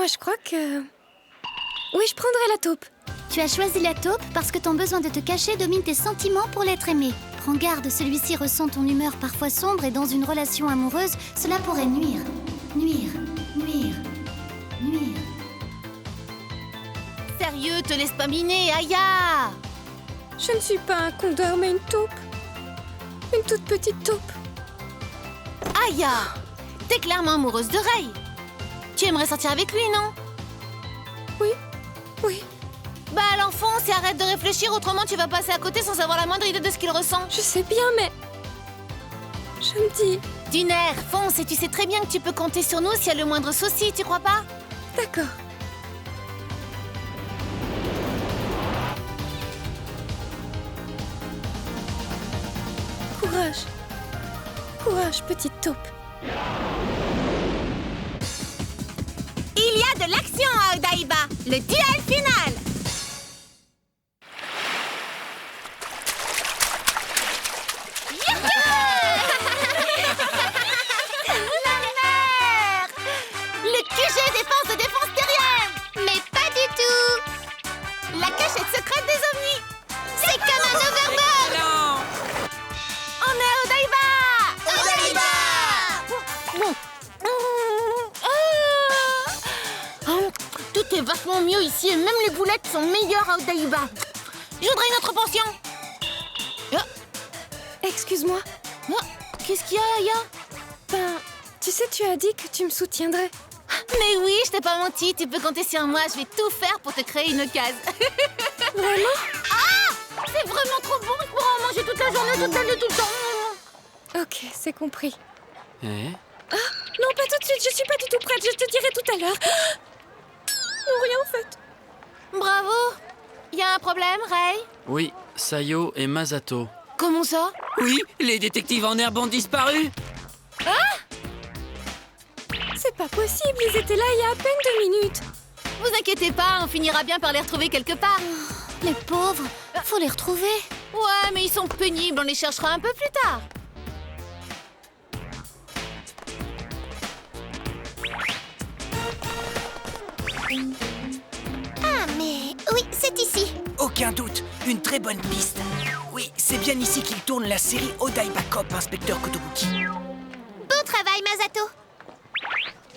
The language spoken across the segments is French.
moi je crois que... Oui, je prendrai la taupe. Tu as choisi la taupe parce que ton besoin de te cacher domine tes sentiments pour l'être aimé. Prends garde, celui-ci ressent ton humeur parfois sombre et dans une relation amoureuse, cela pourrait nuire. Nuire. Sérieux, te laisse pas miner, Aya! Je ne suis pas un condor, mais une taupe. Une toute petite taupe. Aya! T'es clairement amoureuse de Ray. Tu aimerais sortir avec lui, non? Oui, Bah alors fonce et arrête de réfléchir, autrement tu vas passer à côté sans avoir la moindre idée de ce qu'il ressent. je sais bien, mais... Je me dis... Du nerf, fonce, et tu sais très bien que tu peux compter sur nous s'il y a le moindre souci, tu crois pas? D'accord. Courage. Courage, petite taupe. Il y a de l'action à Odaiba, le duel final. La mer! Le QG défense terrienne. Mais pas du tout. La cachette secrète des ovnis. C'est comme un overboard. Non! On est à Odaiba. Tout est vachement mieux ici et même les boulettes sont meilleures à Odaiba. Je voudrais une autre portion. Excuse-moi. Qu'est-ce qu'il y a, Aya? Ben, tu sais, tu as dit que tu me soutiendrais. Mais oui, je t'ai pas menti, tu peux compter sur moi, je vais tout faire pour te créer une case. Vraiment? C'est vraiment trop bon, je pourrais en manger toute la journée, toute la nuit, tout le temps. Ok, c'est compris. Eh? Non, pas tout de suite, je suis pas du tout prête, je te dirai tout à l'heure. Non, rien en fait. Bravo. Y a un problème, Ray? Oui, Sayo et Masato. Comment ça? Oui, les détectives en herbe ont disparu. C'est pas possible, ils étaient là il y a à peine 2 minutes. Vous inquiétez pas, on finira bien par les retrouver quelque part. Les pauvres, faut les retrouver. Ouais, mais ils sont pénibles, on les cherchera un peu plus tard. Ah, mais oui, c'est ici. Aucun doute, une très bonne piste. Oui, c'est bien ici qu'il tourne la série Odaiba Cop, inspecteur Kotobuki. Bon travail, Masato.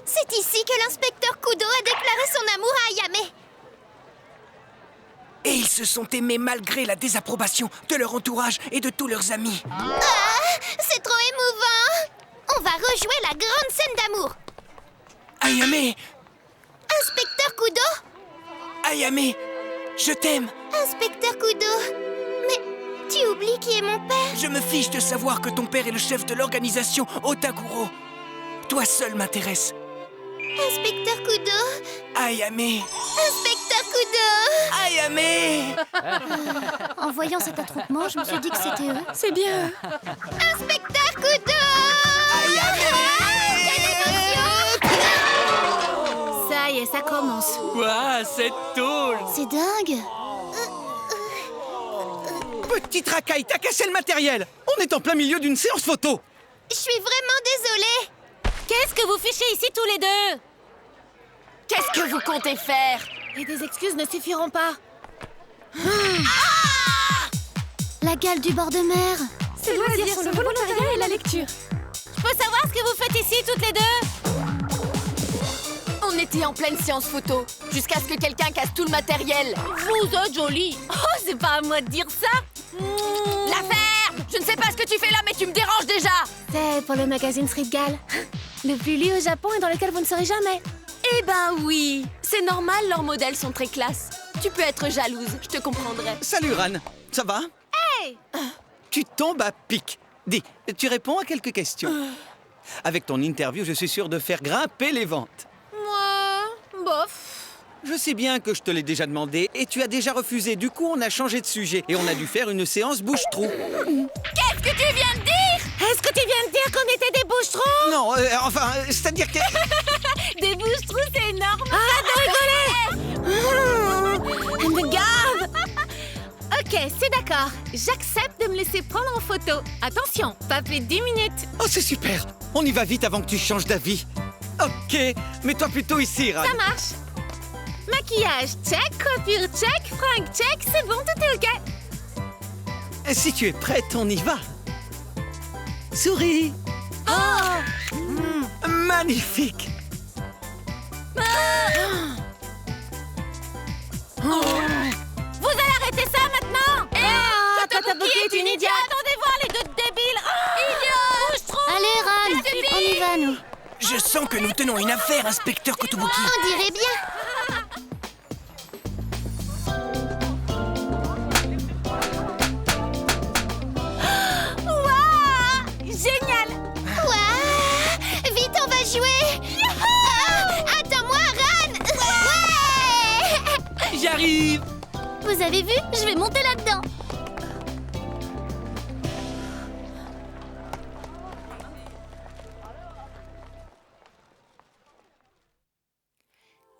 C'est ici que l'inspecteur Kudo a déclaré son amour à Ayame. Et ils se sont aimés malgré la désapprobation de leur entourage et de tous leurs amis. Ah, c'est trop émouvant. On va rejouer la grande scène d'amour. Ayame, Inspecteur Kudo, Ayame, je t'aime. Inspecteur Kudo. Mais tu oublies qui est mon père. Je me fiche de savoir que ton père est le chef de l'organisation Otakuro. Toi seul m'intéresse. Inspecteur Kudo, Ayame, Inspecteur Kudo. Ayame. En voyant cet attroupement, je me suis dit que c'était eux. C'est bien eux. Inspecteur Kudo. Ça y est, ça commence. Ouah, cette tôle! C'est dingue. Petite racaille, t'as cassé le matériel! On est en plein milieu d'une séance photo! Je suis vraiment désolée. Qu'est-ce que vous fichez ici tous les deux? Qu'est-ce que vous comptez faire? Et des excuses ne suffiront pas. La gale du bord de mer. C'est loisir sur le volontariat et la lecture. Je peux savoir ce que vous faites ici toutes les deux? On était en pleine séance photo, jusqu'à ce que quelqu'un casse tout le matériel. Vous êtes jolie. Oh, c'est pas à moi de dire ça. La ferme! Je ne sais pas ce que tu fais là, mais tu me déranges déjà! C'est pour le magazine Street Gal. Le plus lu au Japon et dans lequel vous ne serez jamais. Eh ben oui! C'est normal, leurs modèles sont très classe. Tu peux être jalouse, je te comprendrai. Salut Ran, ça va? Hey! Tu tombes à pic. Dis, tu réponds à quelques questions. Avec ton interview, je suis sûr de faire grimper les ventes. Moi, bof. Je sais bien que je te l'ai déjà demandé et tu as déjà refusé. Du coup, on a changé de sujet et on a dû faire une séance bouche-trou. Qu'est-ce que tu viens de dire? Est-ce que tu viens de dire qu'on était des bouches-trous? Non, enfin, c'est-à-dire que... Des bouches-trous, c'est énorme. Arrête de rigoler. Elle me gave. Ok, c'est d'accord. J'accepte de me laisser prendre en photo. Attention, pas plus de 10 minutes. Oh, c'est super. On y va vite avant que tu changes d'avis. Ok, mets-toi plutôt ici, Ran. Ça marche. Maquillage, check. Coiffure, check. Fringue, check. C'est bon, tout est OK. Si tu es prête, on y va. Souris. Magnifique. Vous allez arrêter ça maintenant. Totobuki est une idiote. Attendez voir les deux débiles. Idiot. Bouge trop. Allez, Ran, on y va, nous. Je sens que nous tenons une affaire, inspecteur Kotobuki. On dirait bien. Waouh, génial. Ouah, vite, on va jouer. Attends-moi, Ran. Ouais. J'arrive! Vous avez vu? Je vais monter là-dedans.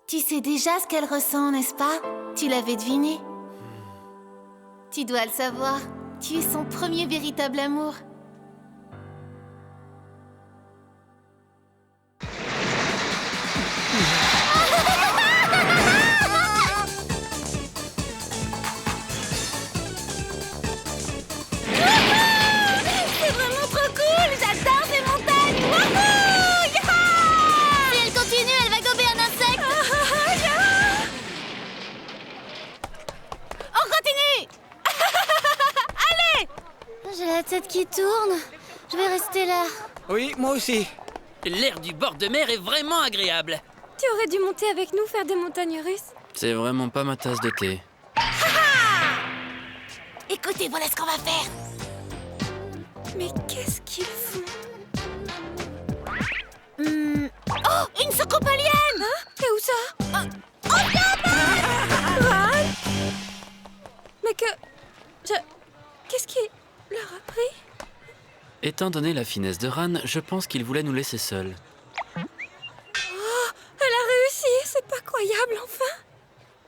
Tu sais déjà ce qu'elle ressent, n'est-ce pas? Tu l'avais deviné. Tu dois le savoir. Tu es son premier véritable amour. C'est vraiment trop cool! J'adore ces montagnes! Wouhou! Yaha! Si elle continue, elle va gober un insecte. On continue! J'ai la tête qui tourne. Je vais rester là. Oui, moi aussi. L'air du bord de mer est vraiment agréable. Tu aurais dû monter avec nous faire des montagnes russes. C'est vraiment pas ma tasse de thé. Écoutez, voilà ce qu'on va faire. Mais qu'est-ce qu'ils font? Oh, une soucoupe alien! Et où ça? Ran? Mais qu'est-ce qui leur a pris? Étant donné la finesse de Ran, je pense qu'il voulait nous laisser seuls. Elle a réussi, c'est pas croyable, enfin.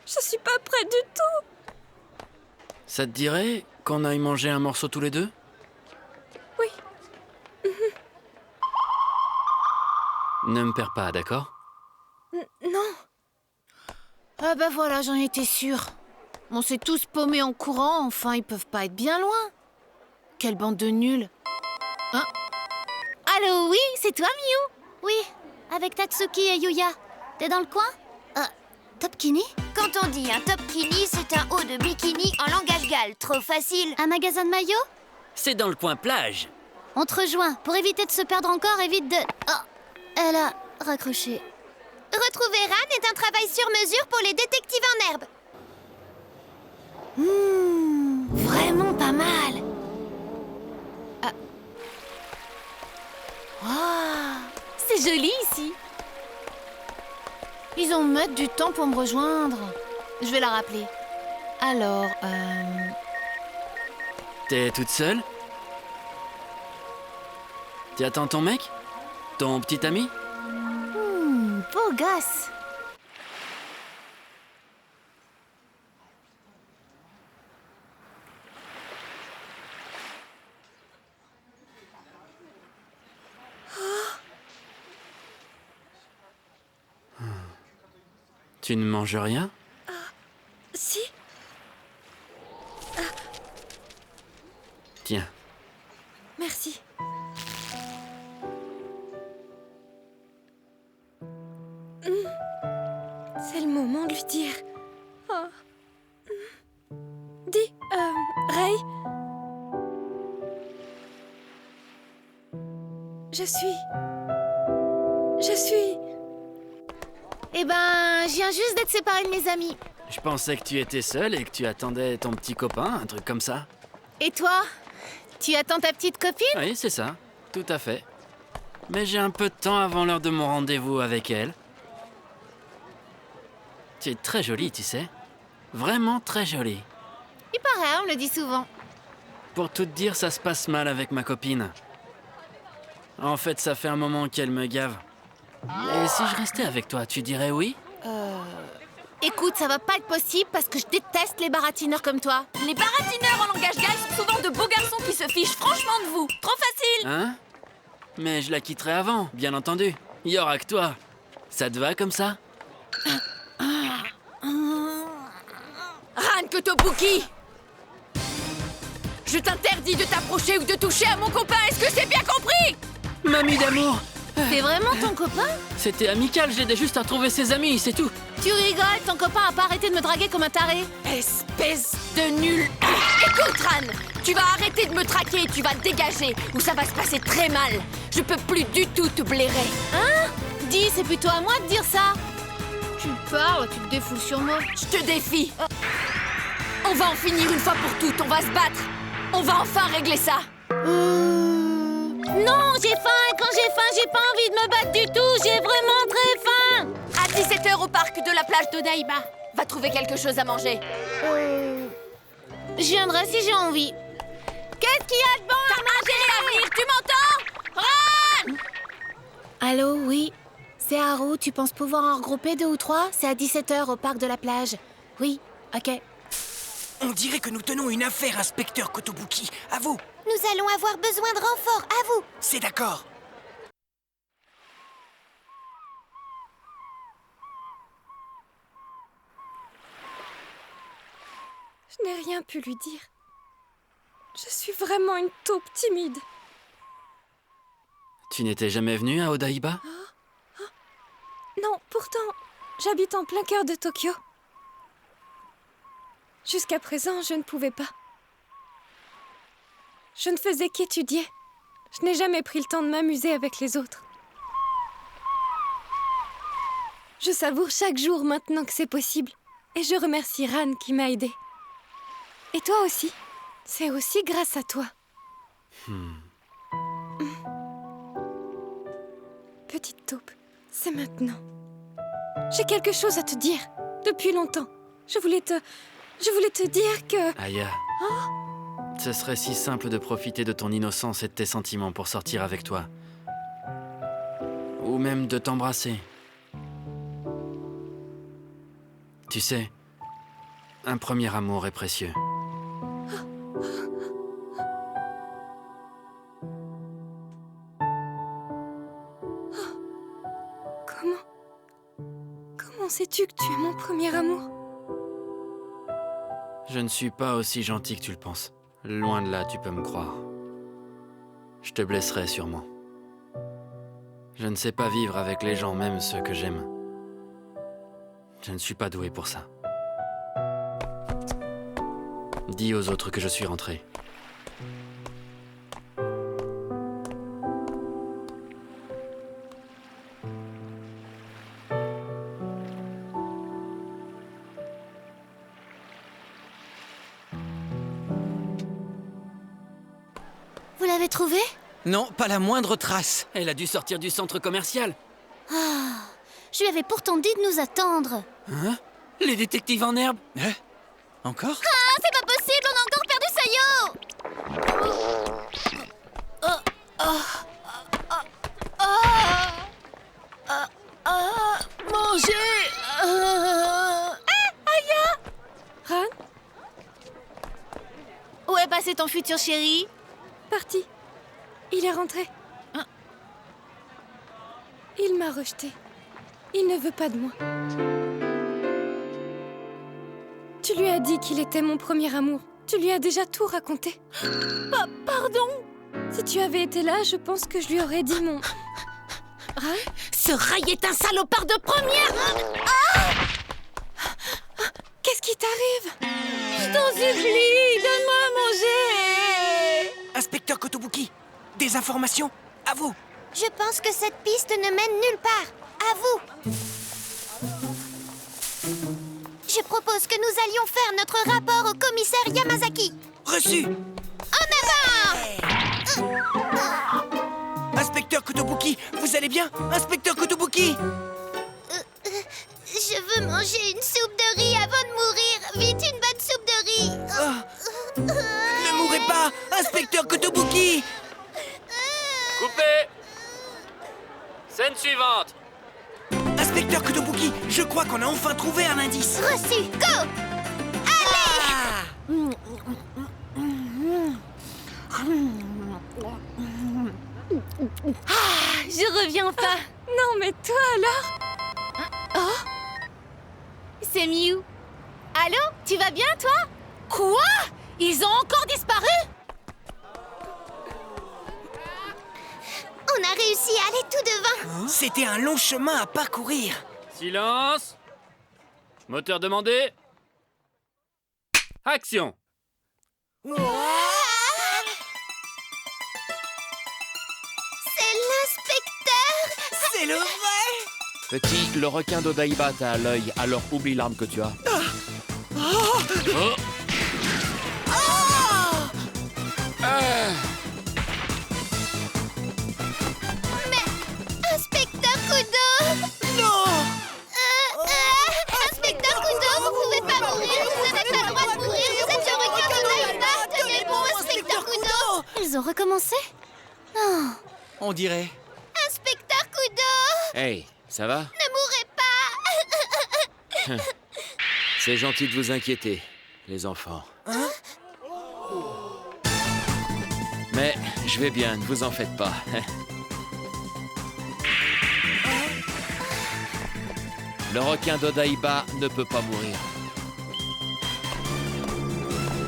Je suis pas prête du tout. Ça te dirait qu'on aille manger un morceau tous les deux? Oui. Ne me perds pas, d'accord? Non. Ah bah voilà, j'en étais sûre. On s'est tous paumés en courant, enfin ils peuvent pas être bien loin. Quelle bande de nuls. Hein? Allô, oui, c'est toi, Miu? Oui, avec Tatsuki et Yuya. T'es dans le coin? Topkini? Quand on dit un topkini, c'est un haut de bikini en langage gal. Trop facile. Un magasin de maillots? C'est dans le coin plage. On te rejoint. Pour éviter de se perdre encore, évite de... Oh, elle a raccroché. Retrouver Ran est un travail sur mesure pour les détectives en herbe. Vraiment pas mal. Ah. C'est joli ici. Ils ont mettre du temps pour me rejoindre. Je vais la rappeler. Alors, T'es toute seule? Tu attends ton mec? Ton petit ami? beau gosse. Tu ne manges rien? Si. Tiens. Merci. C'est le moment de lui dire. Oh. Dis, Ray. Je suis. Eh ben, je viens juste d'être séparée de mes amis. Je pensais que tu étais seule et que tu attendais ton petit copain, un truc comme ça. Et toi? Tu attends ta petite copine? Oui, c'est ça. Tout à fait. Mais j'ai un peu de temps avant l'heure de mon rendez-vous avec elle. Tu es très jolie, tu sais. Vraiment très jolie. Il paraît, on me le dit souvent. Pour tout te dire, ça se passe mal avec ma copine. En fait, ça fait un moment qu'elle me gave. Et si je restais avec toi, tu dirais oui? Écoute, ça va pas être possible parce que je déteste les baratineurs comme toi. Les baratineurs en langage gay sont souvent de beaux garçons qui se fichent franchement de vous. Trop facile. Hein? Mais je la quitterai avant, bien entendu. y aura que toi. Ça te va comme ça? Ran Kotobuki! Je t'interdis de t'approcher ou de toucher à mon copain, est-ce que c'est bien compris? Mamie d'amour! C'est vraiment ton copain? C'était amical, j'aidais juste à trouver ses amis, c'est tout. Tu rigoles, ton copain a pas arrêté de me draguer comme un taré. Espèce de nul! Écoute, Ran! Tu vas arrêter de me traquer et tu vas te dégager, ou ça va se passer très mal. Je peux plus du tout te blairer. Hein? Dis, c'est plutôt à moi de dire ça. Tu parles, tu te défoules sur moi. Je te défie. On va en finir une fois pour toutes, on va se battre. On va enfin régler ça. Non, j'ai faim, et quand j'ai faim, j'ai pas envie de me battre du tout, j'ai vraiment très faim. À 17h au parc de la plage d'Odaiba. Va trouver quelque chose à manger. Je viendrai si j'ai envie. Qu'est-ce qu'il y a de bon à manger? À venir, tu m'entends? Ran! Allô, oui. C'est Haru, tu penses pouvoir en regrouper 2 ou 3? C'est à 17h au parc de la plage. Oui, ok. On dirait que nous tenons une affaire, inspecteur Kotobuki. À vous. Nous allons avoir besoin de renfort, à vous. C'est d'accord. Je n'ai rien pu lui dire. Je suis vraiment une taupe timide. Tu n'étais jamais venu à Odaiba? Non, pourtant, j'habite en plein cœur de Tokyo. Jusqu'à présent, je ne pouvais pas. Je ne faisais qu'étudier. Je n'ai jamais pris le temps de m'amuser avec les autres. Je savoure chaque jour maintenant que c'est possible. Et je remercie Ran qui m'a aidée. Et toi aussi. C'est aussi grâce à toi. Petite taupe, c'est maintenant. J'ai quelque chose à te dire. Depuis longtemps. Je voulais te dire que... Aya, ce serait si simple de profiter de ton innocence et de tes sentiments pour sortir avec toi. Ou même de t'embrasser. Tu sais, un premier amour est précieux. Comment sais-tu que tu es mon premier amour? Je ne suis pas aussi gentil que tu le penses. Loin de là, tu peux me croire. Je te blesserai sûrement. Je ne sais pas vivre avec les gens, même ceux que j'aime. Je ne suis pas doué pour ça. Dis aux autres que je suis rentré. Vous l'avez trouvé? Non, pas la moindre trace. Elle a dû sortir du centre commercial. Je lui avais pourtant dit de nous attendre. Hein? Les détectives en herbe? Hein? Encore? Ah, c'est pas possible, on a encore perdu Sayo! Manger. Ran, Où est passé ton futur chéri? parti. Il est rentré. Il m'a rejeté. Il ne veut pas de moi. Tu lui as dit qu'il était mon premier amour. Tu lui as déjà tout raconté. Pardon? Si tu avais été là, je pense que je lui aurais dit mon... Ran? Ce rail est un salopard de première. Qu'est-ce qui t'arrive? Je t'en supplie, donne-moi à manger. Inspecteur Kotobuki, des informations? À vous. Je pense que cette piste ne mène nulle part. À vous. Je propose que nous allions faire notre rapport au commissaire Yamazaki. Reçu. En avant! Inspecteur Kotobuki, vous allez bien? Inspecteur Kotobuki! Je veux manger une soupe de riz avant de mourir. Vite, une bonne soupe de riz. Ne mourrez pas! Inspecteur Kotobuki! Coupé! Scène suivante! Inspecteur Kotobuki, je crois qu'on a enfin trouvé un indice. Reçu, go! je reviens pas. Non, mais toi alors? C'est Mew. Allô, tu vas bien, toi? Quoi? Ils ont encore disparu? On a réussi à aller tout devant. C'était un long chemin à parcourir. Silence! Moteur demandé. Action! C'est l'inspecteur. C'est le vrai! Petit, le requin d'Odaiba t'a à l'œil, alors oublie l'arme que tu as. Oh! Inspecteur Kudo. Non! Inspecteur Kudo, vous pouvez pas mourir. Vous n'avez pas le droit de mourir. Vous êtes le requin de Daïba. Tenez bon, inspecteur Kudo. Ils ont recommencé? Non. On dirait. Inspecteur Kudo, Hey, ça va? ne mourrez pas. C'est gentil de vous inquiéter, les enfants. Mais je vais bien, ne vous en faites pas. Le requin d'Odaiba ne peut pas mourir.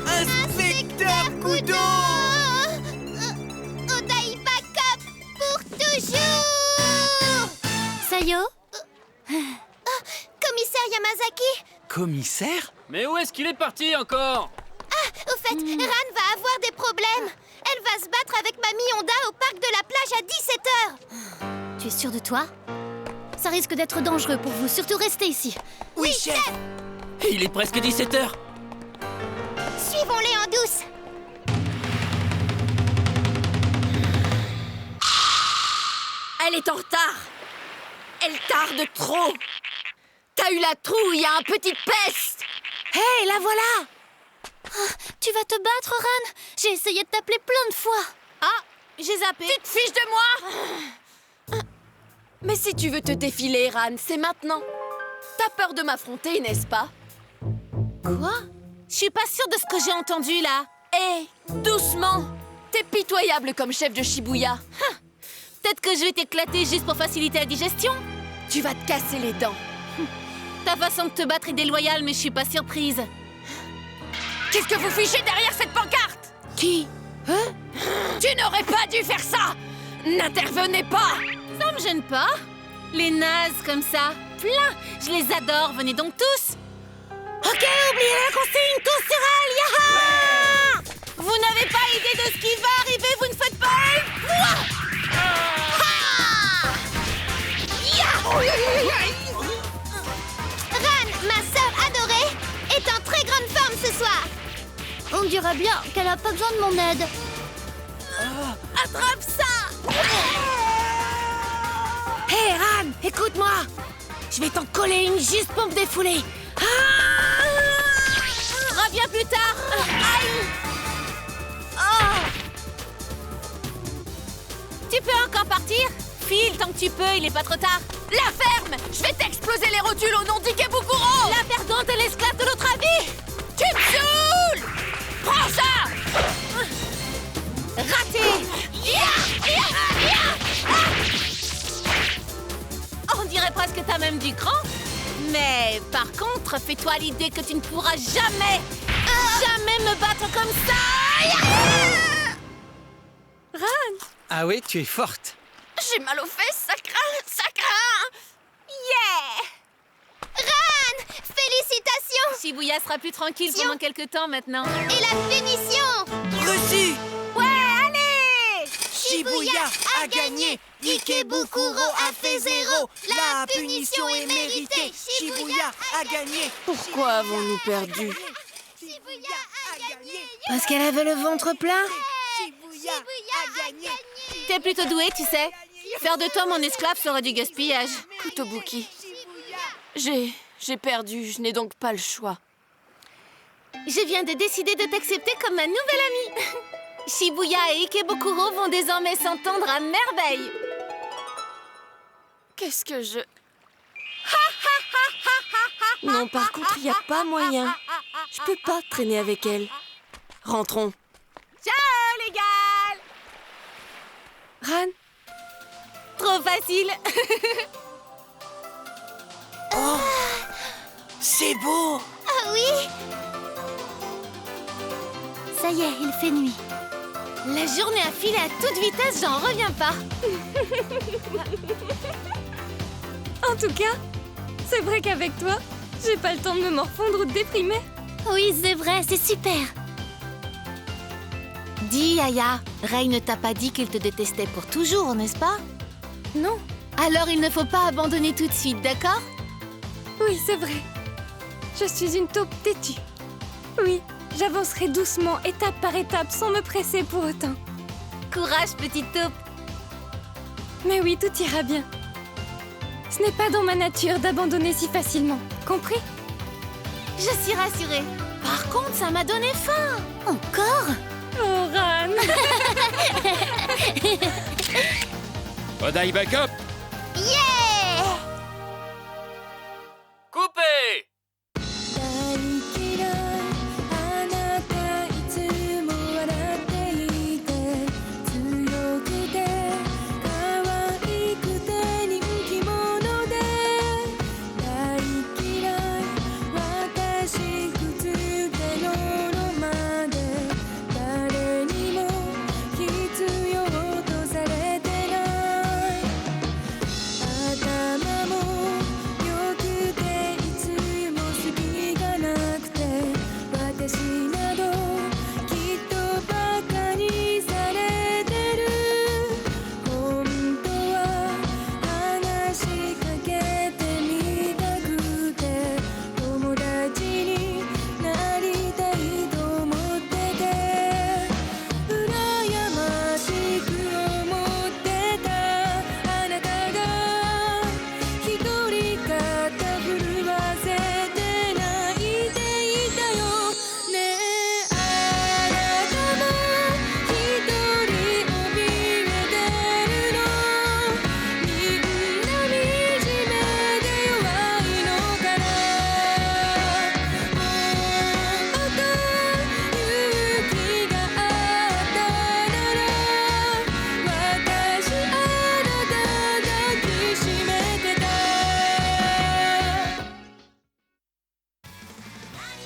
Inspecteur Kudo! Odaiba Cop pour toujours. Sayo? Commissaire Yamazaki, Commissaire? Mais où est-ce qu'il est parti encore? au fait, Ran va avoir des problèmes. Elle va se battre avec Mamie Honda au parc de la plage à 17h. Tu es sûr de toi? Ça risque d'être dangereux pour vous, surtout restez ici. Oui, chef! Il est presque 17h. Suivons-les en douce. Elle est en retard. Elle tarde trop. T'as eu la trouille, un petite peste. Hé, la voilà. Tu vas te battre, Ran? J'ai essayé de t'appeler plein de fois. Ah, j'ai zappé. Tu te fiches de moi? Mais si tu veux te défiler, Ran, c'est maintenant. T'as peur de m'affronter, n'est-ce pas? Quoi? Je suis pas sûre de ce que j'ai entendu, là. Hé, doucement. T'es pitoyable comme chef de Shibuya. Peut-être que je vais t'éclater juste pour faciliter la digestion. Tu vas te casser les dents. Ta façon de te battre est déloyale, mais je suis pas surprise. Qu'est-ce que vous fichez derrière cette pancarte? Qui? Hein? Tu n'aurais pas dû faire ça. N'intervenez pas. Ça me gêne pas. Les nazes comme ça, plein. Je les adore, venez donc tous. Ok, oubliez la consigne, tous sur elle, yaha! Vous n'avez pas idée de ce qui va arriver, vous ne faites pas un poids! Ran, ma sœur adorée, est en très grande forme ce soir. On dirait bien qu'elle a pas besoin de mon aide. Attrape ça! Hé, Ran, écoute-moi! Je vais t'en coller une juste pour me défouler. Reviens plus tard. Aïe! Tu peux encore partir? File tant que tu peux, il est pas trop tard. La ferme. Je vais t'exploser les rotules au nom d'Ikebukuro. La perdante est l'esclave de l'autre avis. Tu me saoules. Prends ça. Raté! On dirait presque que t'as même du cran. Mais par contre, fais-toi l'idée que tu ne pourras jamais me battre comme ça. Ran! Ah oui, tu es forte. J'ai mal aux fesses, ça craint, ça craint. Yeah! Ran, félicitations. Shibuya sera plus tranquille pendant quelques temps maintenant. Et la punition. Reçu! Ouais, allez! Shibuya a gagné! Ikebukuro a fait 0! La punition est méritée! Shibuya a gagné! Pourquoi avons-nous perdu? Shibuya a gagné. Parce qu'elle avait le ventre plein. Shibuya a gagné! T'es plutôt doué, tu sais. Faire de toi mon esclave serait du gaspillage. Kotobuki. J'ai perdu, je n'ai donc pas le choix. Je viens de décider de t'accepter comme ma nouvelle amie. Shibuya et Ikebukuro vont désormais s'entendre à merveille. Qu'est-ce que je... Non, par contre, il n'y a pas moyen. Je peux pas traîner avec elle. Rentrons. Ciao, les gars! Ran, Trop Trop facile. Oh, c'est beau. Ah oui. Ça y est, il fait nuit. La journée a filé à toute vitesse, j'en reviens pas. En tout cas, c'est vrai qu'avec toi, j'ai pas le temps de me morfondre ou de déprimer. Oui, c'est vrai, c'est super. Dis, Aya, Ray ne t'a pas dit qu'il te détestait pour toujours, n'est-ce pas? Non. Alors il ne faut pas abandonner tout de suite, d'accord? Oui, c'est vrai. Je suis une taupe têtue. Oui, j'avancerai doucement, étape par étape, sans me presser pour autant. Courage, petite taupe. Mais oui, tout ira bien. Ce n'est pas dans ma nature d'abandonner si facilement, compris? Je suis rassurée. Par contre, ça m'a donné faim. Encore? Oh, Ran. Odaiba Cup. Yeah! Coupé.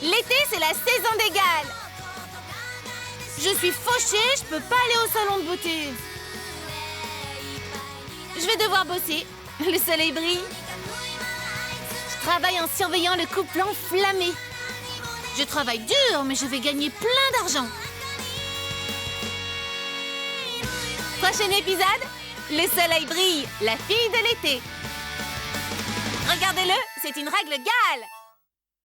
L'été, c'est la saison des gales. Je suis fauchée, je peux pas aller au salon de beauté. Je vais devoir bosser. Le soleil brille. Je travaille en surveillant le couple enflammé. Je travaille dur, mais je vais gagner plein d'argent. Prochain épisode, le soleil brille, la fille de l'été. Regardez-le, c'est une règle gale.